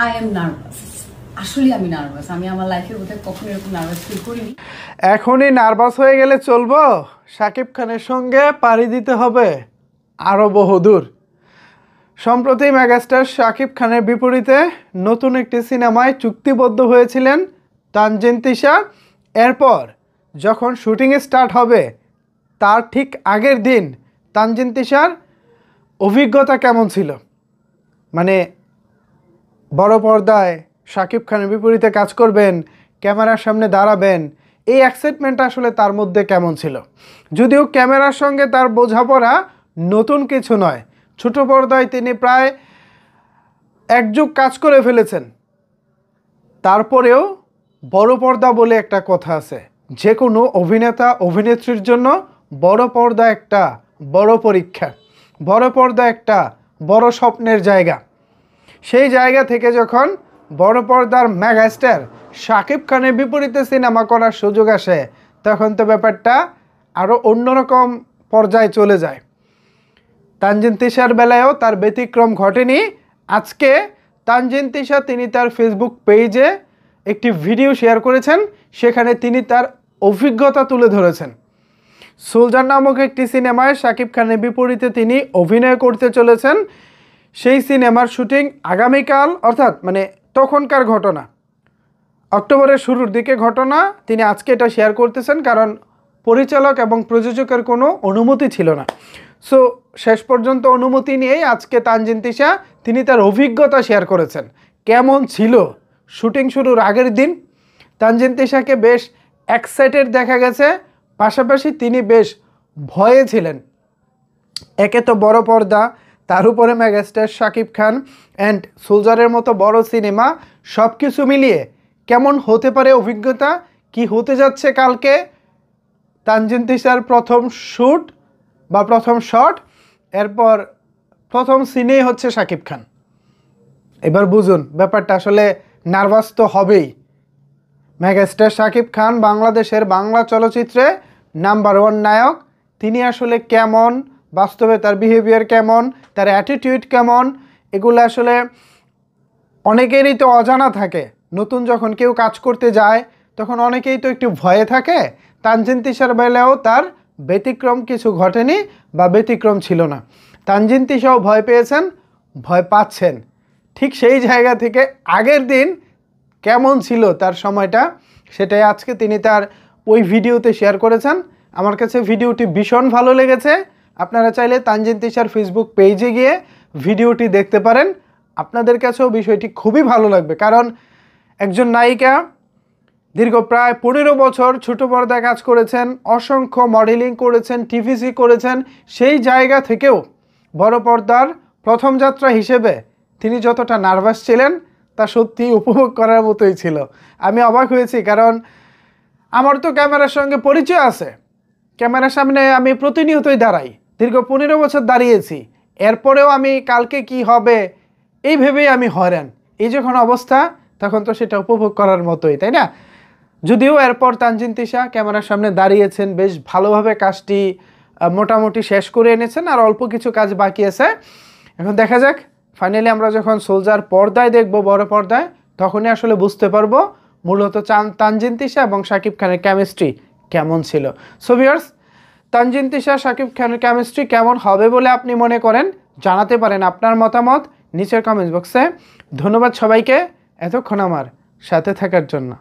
I am nervous. আসলে আমি nervous. আমি আমার লাইফের বোধহয় কখনো এরকম নার্ভাস ফিল করিনি। এখনই নার্ভাস হয়ে গেলে চলবো? শাকিব খানের সঙ্গে পাড়ি দিতে হবে আরও বহুদূর। সম্প্রতি মেগাস্টার শাকিব খানের বিপরীতে নতুন একটি সিনেমায় চুক্তিবদ্ধ হয়েছিলেন তানজিন তিশা। এরপর যখন শুটিং স্টার্ট হবে তার ঠিক আগের দিন তানজিন তিশার অভিজ্ঞতা কেমন ছিল, মানে বড় পর্দায় শাকিব খানের বিপরীতে কাজ করবেন, ক্যামেরার সামনে দাঁড়াবেন, এই এক্সাইটমেন্টটা আসলে তার মধ্যে কেমন ছিল। যদিও ক্যামেরার সঙ্গে তার বোঝাপড়া নতুন কিছু নয়, ছোট পর্দায় তিনি প্রায় এক যুগ কাজ করে ফেলেছেন, তারপরেও বড় পর্দা বলে একটা কথা আছে। যে কোনো অভিনেতা অভিনেত্রীর জন্য বড় পর্দা একটা বড় পরীক্ষা, বড় পর্দা একটা বড় স্বপ্নের জায়গা। সেই জায়গা থেকে যখন বড় পর্দার মেগাস্টার শাকিব খানের বিপরীতে সিনেমা করার সুযোগ আসে, তখন তো ব্যাপারটা আরও অন্যরকম পর্যায়ে চলে যায়। তানজিন তিশার বেলায়ও তার ব্যতিক্রম ঘটেনি। আজকে তানজিন তিশা তিনি তার ফেসবুক পেজে একটি ভিডিও শেয়ার করেছেন, সেখানে তিনি তার অভিজ্ঞতা তুলে ধরেছেন। সোলজার নামক একটি সিনেমায় শাকিব খানের বিপরীতে তিনি অভিনয় করতে চলেছেন। সেই সিনেমার শুটিং আগামীকাল, অর্থাৎ মানে তখনকার ঘটনা, অক্টোবরের শুরুর দিকে ঘটনা। তিনি আজকে এটা শেয়ার করতেছেন কারণ পরিচালক এবং প্রযোজকের কোনো অনুমতি ছিল না। সো শেষ পর্যন্ত অনুমতি নিয়েই আজকে তানজিন তিশা তিনি তার অভিজ্ঞতা শেয়ার করেছেন। কেমন ছিল শুটিং শুরুর আগের দিন? তানজিন তিশাকে বেশ এক্সাইটেড দেখা গেছে, পাশাপাশি তিনি বেশ ভয়ে ছিলেন। একে তো বড় পর্দা, তার উপরে মেগাস্টার শাকিব খান অ্যান্ড সোলজারের মতো বড় সিনেমা, সব কিছু মিলিয়ে কেমন হতে পারে অভিজ্ঞতা, কি হতে যাচ্ছে কালকে তানজিন তিশার প্রথম শ্যুট বা প্রথম শট, এরপর প্রথম সিনেই হচ্ছে শাকিব খান। এবার বুঝুন ব্যাপারটা, আসলে নার্ভাস তো হবেই। মেগাস্টার শাকিব খান বাংলাদেশের বাংলা চলচ্চিত্রে নাম্বার 1 নায়ক। তিনি আসলে কেমন, বাস্তবে তার বিহেভিয়ার কেমন, তার অ্যাটিটিউড কেমন, এগুলো আসলে অনেকেরই তো অজানা থাকে। নতুন যখন কেউ কাজ করতে যায় তখন অনেকেই তো একটু ভয়ে থাকে। তানজিন তিশার বেলাও তার ব্যতিক্রম কিছু ঘটেনি বা ব্যতিক্রম ছিল না। তানজিন তিশাও ভয় পেয়েছেন, ভয় পাচ্ছেন। ঠিক সেই জায়গা থেকে আগের দিন কেমন ছিল তার সময়টা, সেটাই আজকে তিনি তার ওই ভিডিওতে শেয়ার করেছেন। আমার কাছে ভিডিওটি ভীষণ ভালো লেগেছে। আপনারা চাইলে তানজিন তিশার ফেসবুক পেজে গিয়ে ভিডিওটি দেখতে পারেন। আপনাদের কাছেও বিষয়টি খুবই ভালো লাগবে, কারণ একজন নায়িকা দীর্ঘ প্রায় 15 বছর ছোট পর্দায় কাজ করেছেন, অসংখ্য মডেলিং করেছেন, টিভিসি করেছেন। সেই জায়গা থেকেও বড় পর্দার প্রথম যাত্রা হিসেবে তিনি যতটা নার্ভাস ছিলেন তা সত্যি উপভোগ করার মতোই ছিল। আমি অবাক হয়েছি, কারণ আমার তো ক্যামেরার সঙ্গে পরিচয় আছে, ক্যামেরার সামনে আমি প্রতিনিয়তই দাঁড়াই, দীর্ঘ 15 বছর দাঁড়িয়েছি। এরপরেও আমি কালকে কি হবে এই ভেবেই আমি হয়রান। এই যখন অবস্থা, তখন তো সেটা উপভোগ করার মতোই, তাই না? যদিও এরপর তানজিন তিশা ক্যামেরার সামনে দাঁড়িয়েছেন, বেশ ভালোভাবে কাজটি মোটামুটি শেষ করে এনেছেন, আর অল্প কিছু কাজ বাকি আছে। এখন দেখা যাক ফাইনালি আমরা যখন সোলজার পর্দায় দেখব, বড় পর্দায়, তখনই আসলে বুঝতে পারবো মূলত তানজিন তিশা এবং শাকিব খানের কেমিস্ট্রি কেমন ছিল। সো ভিউয়ার্স, তানজিন তিশা শাকিব খানের কেমিস্ট্রি কেমন হবে বলে আপনি মনে করেন, জানাতে পারেন আপনার মতামত নিচের কমেন্টস বক্সে। ধন্যবাদ সবাইকে এতক্ষণ আমার সাথে থাকার জন্য।